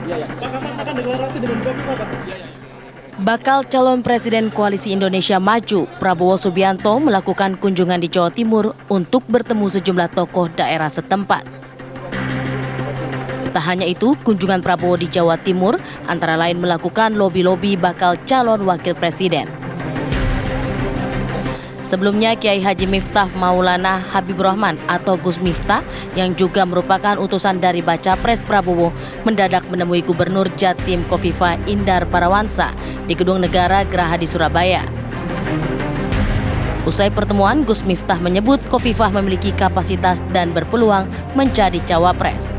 Pak, kapan akan deklarasi dengan Kofifa, Pak? Bakal calon Presiden Koalisi Indonesia Maju, Prabowo Subianto melakukan kunjungan di Jawa Timur untuk bertemu sejumlah tokoh daerah setempat. Tak hanya itu, kunjungan Prabowo di Jawa Timur antara lain melakukan lobi-lobi bakal calon wakil presiden. Sebelumnya, Kiai Haji Miftah Maulana Habibur Rahman atau Gus Miftah yang juga merupakan utusan dari Baca Pres Prabowo mendadak menemui Gubernur Jatim Kofifa Indar Parawansa di Gedung Negara Geraha di Surabaya. Usai pertemuan, Gus Miftah menyebut Kofifah memiliki kapasitas dan berpeluang menjadi cawapres.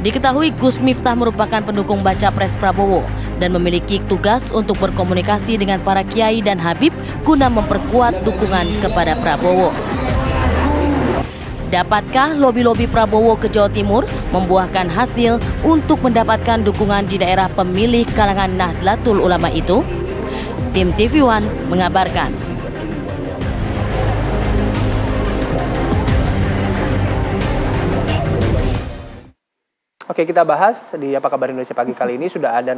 Diketahui Gus Miftah merupakan pendukung Baca Pres Prabowo dan memiliki tugas untuk berkomunikasi dengan para kiai dan habib guna memperkuat dukungan kepada Prabowo. Dapatkah lobi-lobi Prabowo ke Jawa Timur membuahkan hasil untuk mendapatkan dukungan di daerah pemilih kalangan Nahdlatul Ulama itu? Tim TV One mengabarkan. Oke, kita bahas di Apa Kabar Indonesia Pagi kali ini. Sudah ada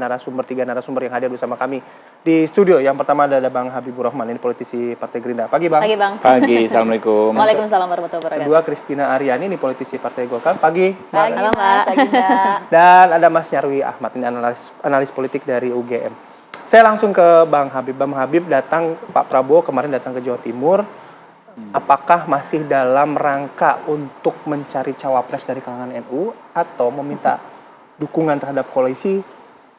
tiga narasumber yang hadir bersama kami di studio. Yang pertama ada Bang Habibur Rahman, ini politisi Partai Gerindra. Pagi, Bang. Pagi, Bang. Pagi, Assalamualaikum. Waalaikumsalam warahmatullahi wabarakatuh. Kedua, Christina Aryani, ini politisi Partai Golkar. Pagi. Pagi, Mbak. Pagi, Mbak. Dan ada Mas Nyarwi Ahmad, ini analis politik dari UGM. Saya langsung ke Bang Habib. Bang Habib datang, Pak Prabowo kemarin datang ke Jawa Timur. Apakah masih dalam rangka untuk mencari cawapres dari kalangan NU atau meminta dukungan terhadap koalisi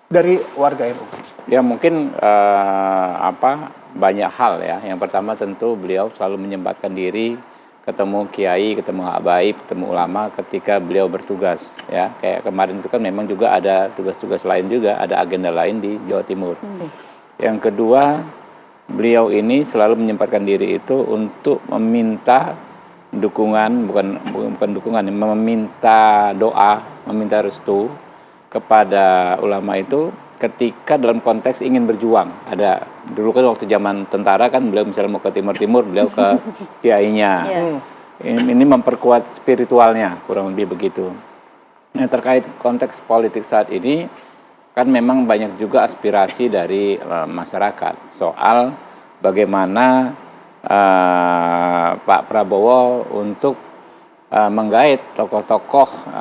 dari warga NU? Ya mungkin banyak hal ya. Yang pertama tentu beliau selalu menyempatkan diri ketemu kiai, ketemu habaib, ketemu ulama ketika beliau bertugas ya. Kayak kemarin itu kan memang juga ada tugas-tugas lain juga, ada agenda lain di Jawa Timur. Yang kedua, beliau ini selalu menyempatkan diri itu untuk meminta dukungan, bukan dukungan, meminta doa, meminta restu kepada ulama itu ketika dalam konteks ingin berjuang. Ada dulu kan waktu zaman tentara kan beliau misalnya mau ke timur-timur, beliau ke kiainya. Ini memperkuat spiritualnya, kurang lebih begitu. Nah, terkait konteks politik saat ini kan memang banyak juga aspirasi dari masyarakat soal bagaimana Pak Prabowo untuk menggait tokoh-tokoh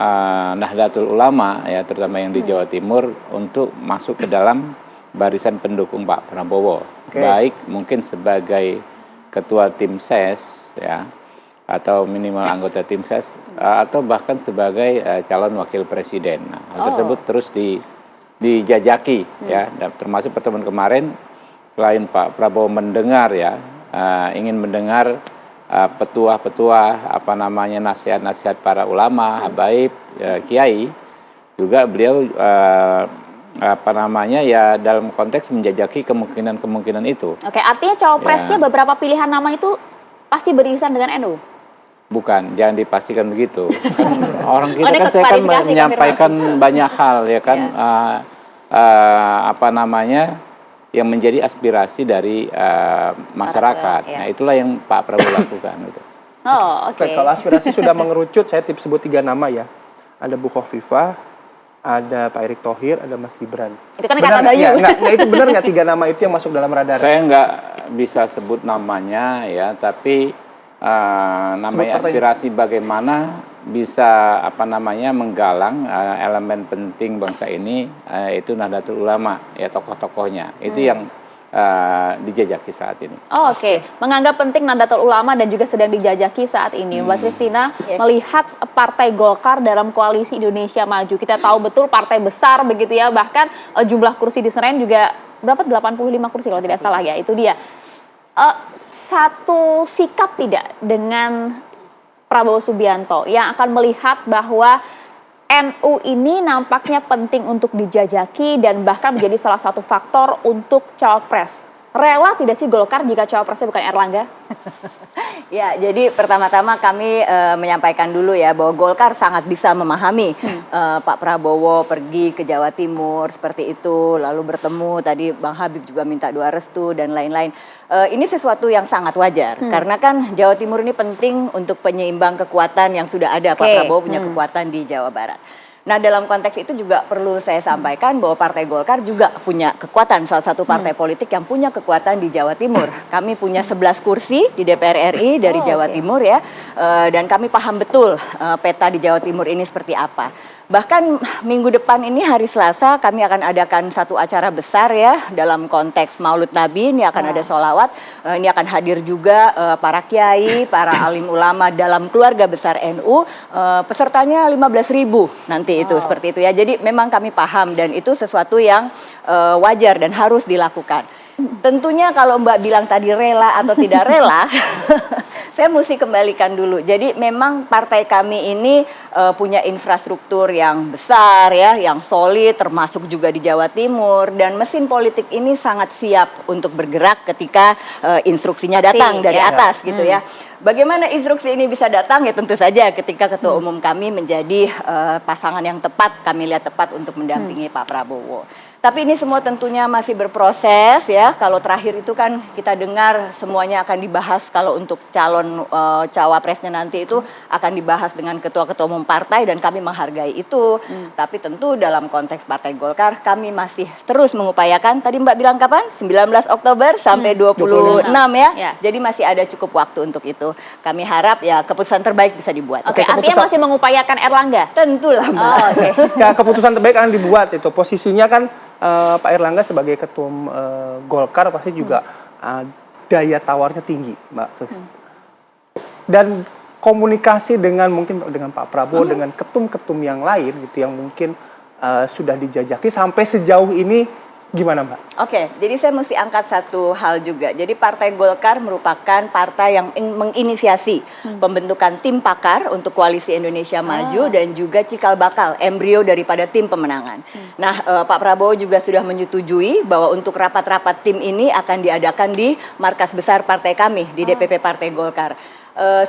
Nahdlatul Ulama ya, terutama yang di Jawa Timur untuk masuk ke dalam barisan pendukung Pak Prabowo. Baik mungkin sebagai ketua tim ses ya, atau minimal anggota tim ses, atau bahkan sebagai calon wakil presiden. Nah, hal tersebut terus dijajaki ya, termasuk pertemuan kemarin selain Pak Prabowo mendengar ya, ingin mendengar petuah-petuah nasihat-nasihat para ulama, habaib, kiai, juga beliau ya dalam konteks menjajaki kemungkinan itu. Oke, artinya cawapresnya beberapa pilihan nama itu pasti beririsan dengan NU? Bukan, jangan dipastikan begitu. Kan orang kita kan saya kan menyampaikan banyak hal ya kan, yang menjadi aspirasi dari masyarakat. Nah, itulah yang Pak Prabowo lakukan gitu. Oke, kalau aspirasi sudah mengerucut, saya sebut 3 nama ya. Ada Bu Khofifah, ada Pak Erick Thohir, ada Mas Gibran. Itu kan kata Bayu. Itu benar nggak 3 nama itu yang masuk dalam radar? Saya nggak bisa sebut namanya ya, tapi namanya aspirasi bagaimana bisa menggalang elemen penting bangsa ini, itu Nahdlatul Ulama ya, tokoh-tokohnya itu yang dijajaki saat ini. Oke. Menganggap penting Nahdlatul Ulama dan juga sedang dijajaki saat ini. Mbak Christina melihat Partai Golkar dalam koalisi Indonesia Maju. Kita tahu betul partai besar begitu ya, bahkan jumlah kursi di Senayan juga berapa, 85 kursi kalau tidak salah ya, itu dia. Satu sikap tidak dengan Prabowo Subianto yang akan melihat bahwa NU ini nampaknya penting untuk dijajaki dan bahkan menjadi salah satu faktor untuk cawapres. Rela tidak sih Golkar jika cawapresnya bukan Erlangga? Ya, jadi pertama-tama kami menyampaikan dulu ya bahwa Golkar sangat bisa memahami Pak Prabowo pergi ke Jawa Timur seperti itu, lalu bertemu tadi Bang Habib juga minta doa restu dan lain-lain. Ini sesuatu yang sangat wajar karena kan Jawa Timur ini penting untuk penyeimbang kekuatan yang sudah ada. Pak Prabowo punya kekuatan di Jawa Barat. Nah, dalam konteks itu juga perlu saya sampaikan bahwa Partai Golkar juga punya kekuatan, salah satu partai politik yang punya kekuatan di Jawa Timur. Kami punya 11 kursi di DPR RI dari Jawa Timur ya, dan kami paham betul peta di Jawa Timur ini seperti apa. Bahkan minggu depan ini hari Selasa kami akan adakan satu acara besar ya dalam konteks Maulid Nabi. Ini akan ada sholawat, ini akan hadir juga para kiai, para alim ulama dalam keluarga besar NU. Pesertanya 15.000 nanti itu seperti itu ya. Jadi memang kami paham dan itu sesuatu yang wajar dan harus dilakukan. Tentunya kalau Mbak bilang tadi rela atau tidak rela, saya mesti kembalikan dulu. Jadi memang partai kami ini punya infrastruktur yang besar ya, yang solid, termasuk juga di Jawa Timur, dan mesin politik ini sangat siap untuk bergerak ketika instruksinya datang dari atas gitu ya. Bagaimana instruksi ini bisa datang ya tentu saja ketika Ketua Umum kami menjadi pasangan yang tepat, kami lihat tepat untuk mendampingi Pak Prabowo. Tapi ini semua tentunya masih berproses ya. Kalau terakhir itu kan kita dengar semuanya akan dibahas kalau untuk calon cawapresnya nanti itu akan dibahas dengan ketua-ketua umum partai dan kami menghargai itu. Tapi tentu dalam konteks Partai Golkar kami masih terus mengupayakan. Tadi Mbak bilang kapan? 19 Oktober sampai 26 ya. Jadi masih ada cukup waktu untuk itu. Kami harap ya keputusan terbaik bisa dibuat. Oke, artinya masih mengupayakan Erlangga? Tentulah Mbak. Ya, keputusan terbaik akan dibuat itu. Posisinya kan Pak Erlangga sebagai ketua Golkar pasti juga daya tawarnya tinggi, Mbak. Dan komunikasi dengan mungkin dengan Pak Prabowo, dengan ketum-ketum yang lain gitu yang mungkin sudah dijajaki sampai sejauh ini gimana, Mbak? Oke, jadi saya mesti angkat satu hal juga. Jadi Partai Golkar merupakan partai yang menginisiasi pembentukan tim pakar untuk Koalisi Indonesia Maju dan juga cikal bakal embrio daripada tim pemenangan. Nah, Pak Prabowo juga sudah menyetujui bahwa untuk rapat-rapat tim ini akan diadakan di markas besar partai kami di DPP Partai Golkar.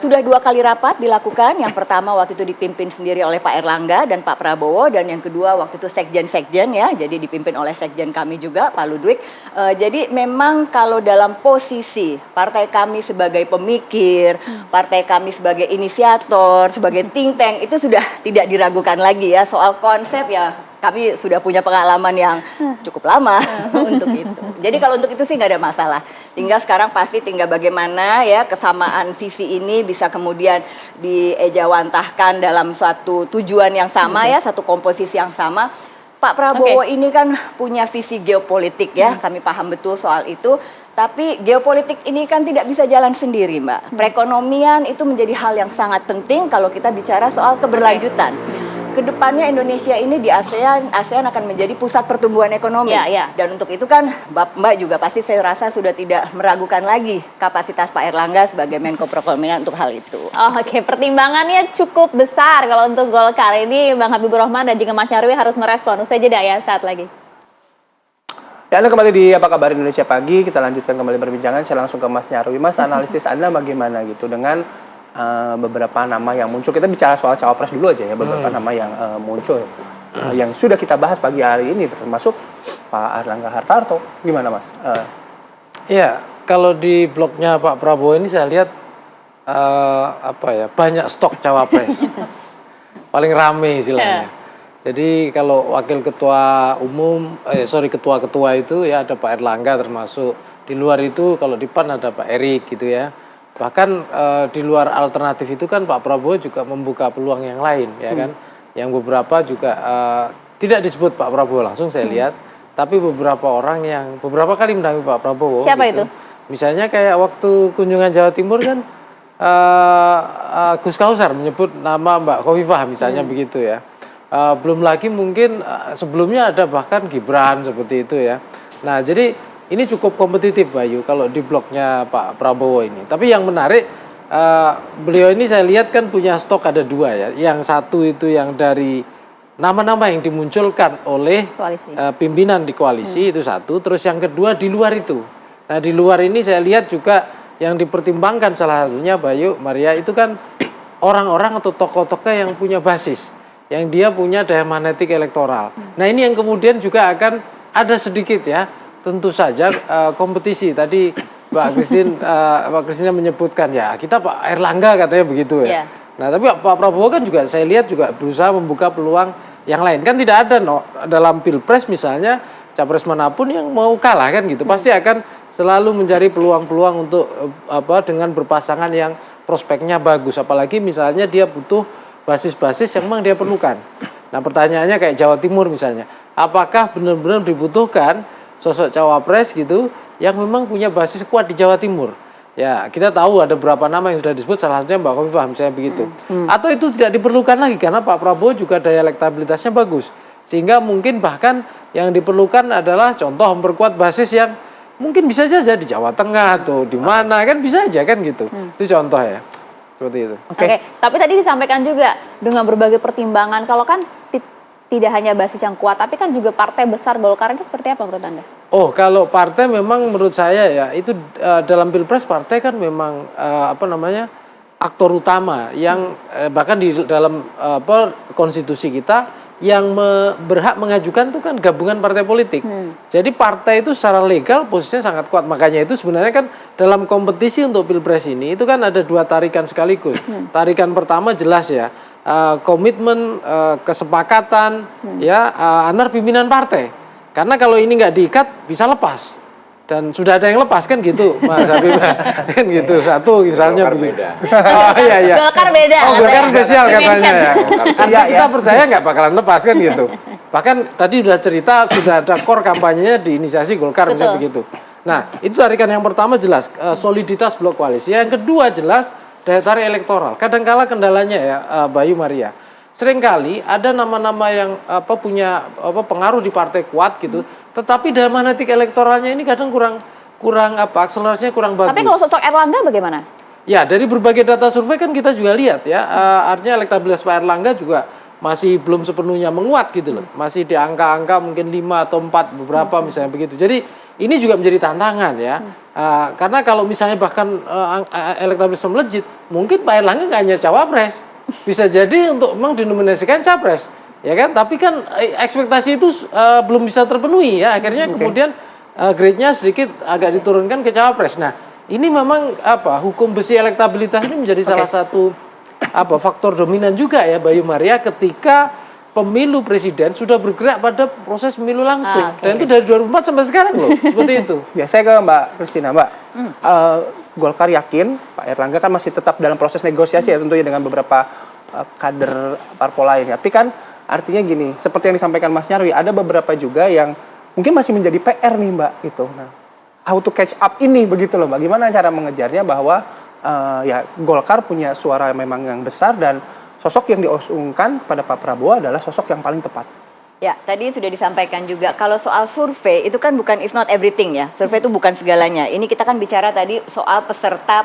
Sudah 2 kali rapat dilakukan. Yang pertama waktu itu dipimpin sendiri oleh Pak Erlangga dan Pak Prabowo, dan yang kedua waktu itu sekjen-sekjen ya, jadi dipimpin oleh sekjen kami juga Pak Ludwig. Jadi memang kalau dalam posisi partai kami sebagai pemikir, partai kami sebagai inisiator, sebagai think tank itu sudah tidak diragukan lagi ya. Soal konsep ya kami sudah punya pengalaman yang cukup lama untuk itu. Jadi kalau untuk itu sih nggak ada masalah. Tinggal sekarang pasti tinggal bagaimana ya kesamaan visi ini bisa kemudian diejawantahkan dalam suatu tujuan yang sama ya, satu komposisi yang sama. Pak Prabowo ini kan punya visi geopolitik ya, kami paham betul soal itu. Tapi geopolitik ini kan tidak bisa jalan sendiri, Mbak. Perekonomian itu menjadi hal yang sangat penting kalau kita bicara soal keberlanjutan. Kedepannya Indonesia ini di ASEAN akan menjadi pusat pertumbuhan ekonomi. Dan untuk itu kan Mbak juga pasti saya rasa sudah tidak meragukan lagi kapasitas Pak Erlangga sebagai Menko Perekonomian untuk hal itu. Oke, pertimbangannya cukup besar kalau untuk Golkar ini. Bang Habibur Rahman dan juga Mas Nyarwi harus merespon. Usai jeda ya, saat lagi. Ya, Anda kembali di Apa Kabar Indonesia Pagi. Kita lanjutkan kembali perbincangan. Saya langsung ke Mas Nyarwi. Mas, analisis Anda bagaimana gitu dengan beberapa nama yang muncul? Kita bicara soal cawapres dulu aja ya. Beberapa nama yang muncul yang sudah kita bahas pagi hari ini, termasuk Pak Erlangga Hartarto. Gimana, Mas? Iya, kalau di blognya Pak Prabowo ini saya lihat banyak stok cawapres. Paling rame istilahnya. Jadi kalau wakil ketua umum, ketua-ketua itu ya ada Pak Erlangga termasuk. Di luar itu kalau di PAN ada Pak Erik gitu ya. Bahkan di luar alternatif itu kan Pak Prabowo juga membuka peluang yang lain ya kan. Yang beberapa juga tidak disebut Pak Prabowo langsung saya lihat. Tapi beberapa orang yang beberapa kali mendampingi Pak Prabowo. Siapa gitu. itu? Misalnya kayak waktu kunjungan Jawa Timur kan Gus Kausar menyebut nama Mbak Khofifah misalnya begitu ya. Belum lagi mungkin sebelumnya ada bahkan Gibran seperti itu ya. Nah jadi ini cukup kompetitif Bayu kalau di blognya Pak Prabowo ini. Tapi yang menarik beliau ini saya lihat kan punya stok ada 2 ya. Yang satu itu yang dari nama-nama yang dimunculkan oleh pimpinan di koalisi itu satu. Terus yang kedua di luar itu. Nah di luar ini saya lihat juga yang dipertimbangkan salah satunya Bayu, Maria itu kan orang-orang atau tokoh-tokoh yang punya basis. Yang dia punya daya magnetik elektoral. Nah ini yang kemudian juga akan ada sedikit ya. Tentu saja kompetisi tadi Mbak Christine menyebutkan ya kita Pak Erlangga katanya begitu ya. Nah tapi Pak Prabowo kan juga saya lihat juga berusaha membuka peluang yang lain. Kan tidak ada dalam pilpres misalnya capres manapun yang mau kalah kan gitu. Pasti akan selalu mencari peluang-peluang untuk dengan berpasangan yang prospeknya bagus. Apalagi misalnya dia butuh basis-basis yang memang dia perlukan. Nah pertanyaannya kayak Jawa Timur misalnya, apakah benar-benar dibutuhkan sosok cawapres gitu yang memang punya basis kuat di Jawa Timur? Ya kita tahu ada beberapa nama yang sudah disebut, salah satunya Mbak Khofifah misalnya begitu. Atau itu tidak diperlukan lagi karena Pak Prabowo juga daya elektabilitasnya bagus. Sehingga mungkin bahkan yang diperlukan adalah contoh memperkuat basis yang mungkin bisa saja di Jawa Tengah atau di mana kan bisa aja kan gitu. Itu contoh ya. Seperti itu. Oke, tapi tadi disampaikan juga dengan berbagai pertimbangan, kalau kan tidak hanya basis yang kuat, tapi kan juga partai besar Golkar ini seperti apa menurut Anda? Oh, kalau partai memang menurut saya ya, itu dalam Pilpres partai kan memang aktor utama yang bahkan di dalam konstitusi kita yang berhak mengajukan itu kan gabungan partai politik. Jadi partai itu secara legal posisinya sangat kuat. Makanya itu sebenarnya kan dalam kompetisi untuk Pilpres ini itu kan ada dua tarikan sekaligus. Tarikan pertama jelas ya, komitmen, kesepakatan antar pimpinan partai. Karena kalau ini nggak diikat bisa lepas. Dan sudah ada yang lepas kan gitu, Mas Habib. Kan gitu, satu misalnya begitu. Oh iya. Golkar beda. Oh, Golkar spesial katanya ya. Karena kita percaya nggak bakalan lepas kan gitu. Bahkan tadi sudah cerita, sudah ada core kampanyenya diinisiasi Golkar misalnya begitu. Nah, itu tarikan yang pertama jelas, soliditas blok koalisi. Yang kedua jelas, daya tarik elektoral. Kadangkala kendalanya ya, Bayu Maria. Seringkali ada nama-nama yang punya pengaruh di partai kuat gitu, tetapi daya magnetik elektoralnya ini kadang kurang akselerasinya kurang bagus. Tapi kalau sosok Erlangga bagaimana? Ya, dari berbagai data survei kan kita juga lihat ya, artinya elektabilitas Pak Erlangga juga masih belum sepenuhnya menguat gitu loh. Masih di angka-angka mungkin 5 atau 4 beberapa misalnya begitu. Jadi ini juga menjadi tantangan ya. Karena kalau misalnya bahkan elektabilitas melejit, mungkin Pak Erlangga nggak hanya cawapres. Bisa jadi untuk memang dinominasikan capres, ya kan? Tapi kan ekspektasi itu belum bisa terpenuhi ya. Akhirnya kemudian grade-nya sedikit agak diturunkan ke cawapres. Nah, ini memang hukum besi elektabilitas ini menjadi salah satu faktor dominan juga ya Bayu Maria ketika pemilu presiden sudah bergerak pada proses pemilu langsung. Dan itu dari 2004 sampai sekarang loh, seperti itu. Ya, saya ke Mbak Christina. Mbak, Golkar yakin Pak Erlangga kan masih tetap dalam proses negosiasi ya tentunya dengan beberapa kader parpol lain. Tapi kan artinya gini, seperti yang disampaikan Mas Nyarwi, ada beberapa juga yang mungkin masih menjadi PR nih Mbak gitu. Nah, how to catch up ini begitu loh Mbak. Gimana cara mengejarnya bahwa Golkar punya suara memang yang besar dan sosok yang diusungkan pada Pak Prabowo adalah sosok yang paling tepat. Ya, tadi sudah disampaikan juga, kalau soal survei itu kan bukan is not everything ya. Survei itu bukan segalanya. Ini kita kan bicara tadi soal peserta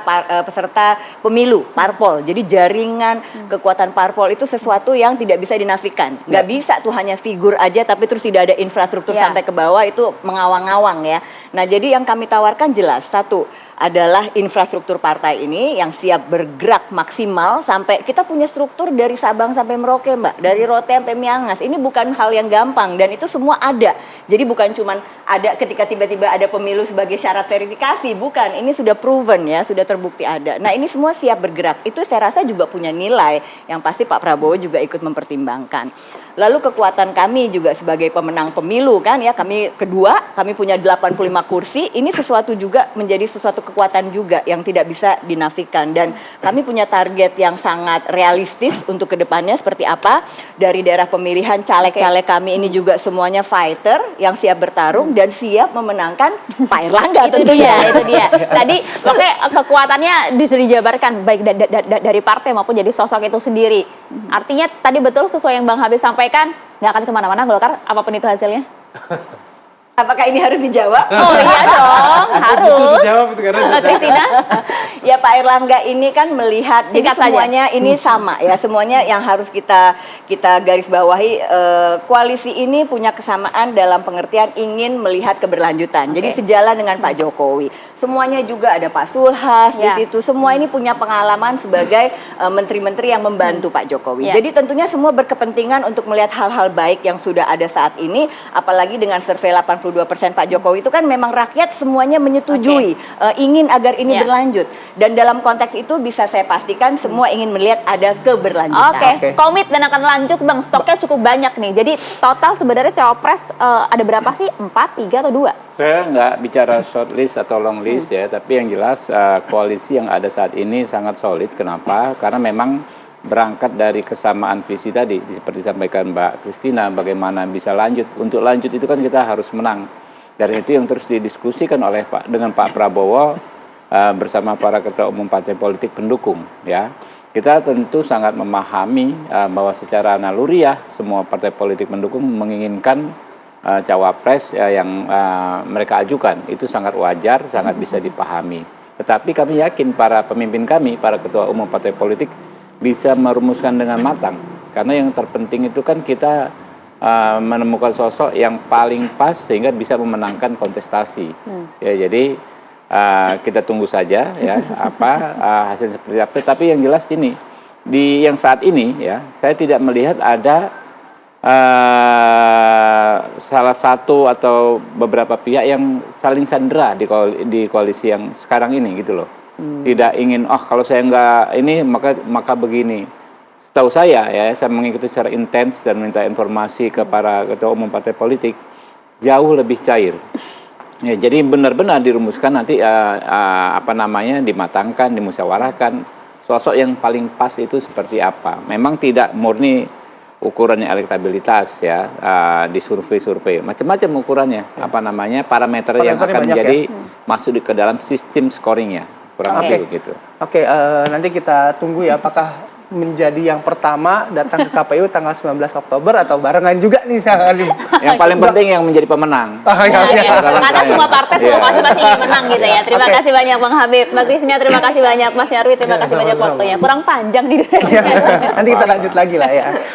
pemilu, parpol. Jadi jaringan kekuatan parpol itu sesuatu yang tidak bisa dinafikan. Nggak bisa tuh hanya figur aja tapi terus tidak ada infrastruktur sampai ke bawah, itu mengawang-awang ya. Nah, jadi yang kami tawarkan jelas, satu adalah infrastruktur partai ini yang siap bergerak maksimal sampai kita punya struktur dari Sabang sampai Merauke Mbak, dari Rote sampai Miangas. Ini bukan hal yang gampang dan itu semua ada. Jadi bukan cuman ada ketika tiba-tiba ada pemilu sebagai syarat verifikasi, bukan. Ini sudah proven ya, sudah terbukti ada. Nah, ini semua siap bergerak. Itu saya rasa juga punya nilai yang pasti Pak Prabowo juga ikut mempertimbangkan. Lalu kekuatan kami juga sebagai pemenang pemilu kan ya, kami punya 85 kursi. Ini sesuatu juga menjadi sesuatu kekuatan juga yang tidak bisa dinafikan, dan kami punya target yang sangat realistis untuk kedepannya seperti apa. Dari daerah pemilihan caleg-caleg kami ini juga semuanya fighter yang siap bertarung dan siap memenangkan Pak Erlangga tentunya. Itu dia. Tadi pokoknya kekuatannya disuruh dijabarkan baik dari partai maupun jadi sosok itu sendiri. Artinya tadi betul sesuai yang Bang Habib sampaikan, nggak akan kemana-mana Golkar apapun itu hasilnya. Apakah ini harus dijawab? Oh iya dong, harus. Dijawab itu karena Christina? Ya, Pak Erlangga ini kan melihat jadi semuanya ini sama ya, semuanya yang harus kita garis bawahi, koalisi ini punya kesamaan dalam pengertian ingin melihat keberlanjutan. Jadi sejalan dengan Pak Jokowi. Semuanya juga ada Pak Sulhas di situ. Semua ini punya pengalaman sebagai menteri-menteri yang membantu Pak Jokowi. Jadi tentunya semua berkepentingan untuk melihat hal-hal baik yang sudah ada saat ini, apalagi dengan survei 85 62% Pak Jokowi itu kan memang rakyat semuanya menyetujui, ingin agar ini berlanjut. Dan dalam konteks itu bisa saya pastikan semua ingin melihat ada keberlanjutan. Oke, komit dan akan lanjut Bang, stoknya cukup banyak nih. Jadi total sebenarnya cawapres ada berapa sih? 4, 3 atau 2? Saya nggak bicara short list atau long list ya, tapi yang jelas koalisi yang ada saat ini sangat solid. Kenapa? Karena memang berangkat dari kesamaan visi tadi, seperti disampaikan Mbak Kristina, bagaimana bisa lanjut. Untuk lanjut itu kan kita harus menang. Dan itu yang terus didiskusikan oleh dengan Pak Prabowo bersama para ketua umum partai politik pendukung. Ya, kita tentu sangat memahami bahwa secara naluriah semua partai politik pendukung menginginkan cawapres yang mereka ajukan. Itu sangat wajar, sangat bisa dipahami. Tetapi kami yakin para pemimpin kami, para ketua umum partai politik bisa merumuskan dengan matang. Karena yang terpenting itu kan kita menemukan sosok yang paling pas sehingga bisa memenangkan kontestasi. Ya, jadi kita tunggu saja ya hasil seperti apa. Tapi yang jelas ini yang saat ini ya saya tidak melihat ada salah satu atau beberapa pihak yang saling sandera di koalisi yang sekarang ini gitu loh. Tidak ingin kalau saya nggak ini maka begini. Setahu saya ya, saya mengikuti secara intens dan minta informasi ke para ketua umum partai politik jauh lebih cair. Ya, jadi benar-benar dirumuskan nanti dimatangkan, dimusyawarahkan sosok yang paling pas itu seperti apa. Memang tidak murni ukurannya elektabilitas ya, di survei-survei macam-macam ukurannya, parameter yang akan menjadi masuk ke dalam sistem scoringnya, kurang lebih begitu. Nanti kita tunggu ya apakah menjadi yang pertama datang ke KPU tanggal 19 Oktober atau barengan juga nih Salim. Yang paling penting yang menjadi pemenang. Karena semua partai semua masing-masing ingin menang gitu ya. Terima kasih banyak Bang Habib, Mbak Kristina terima kasih banyak, Mas Nyarwi terima kasih banyak waktunya. Kurang panjang nih. Nanti kita lanjut lagi lah ya.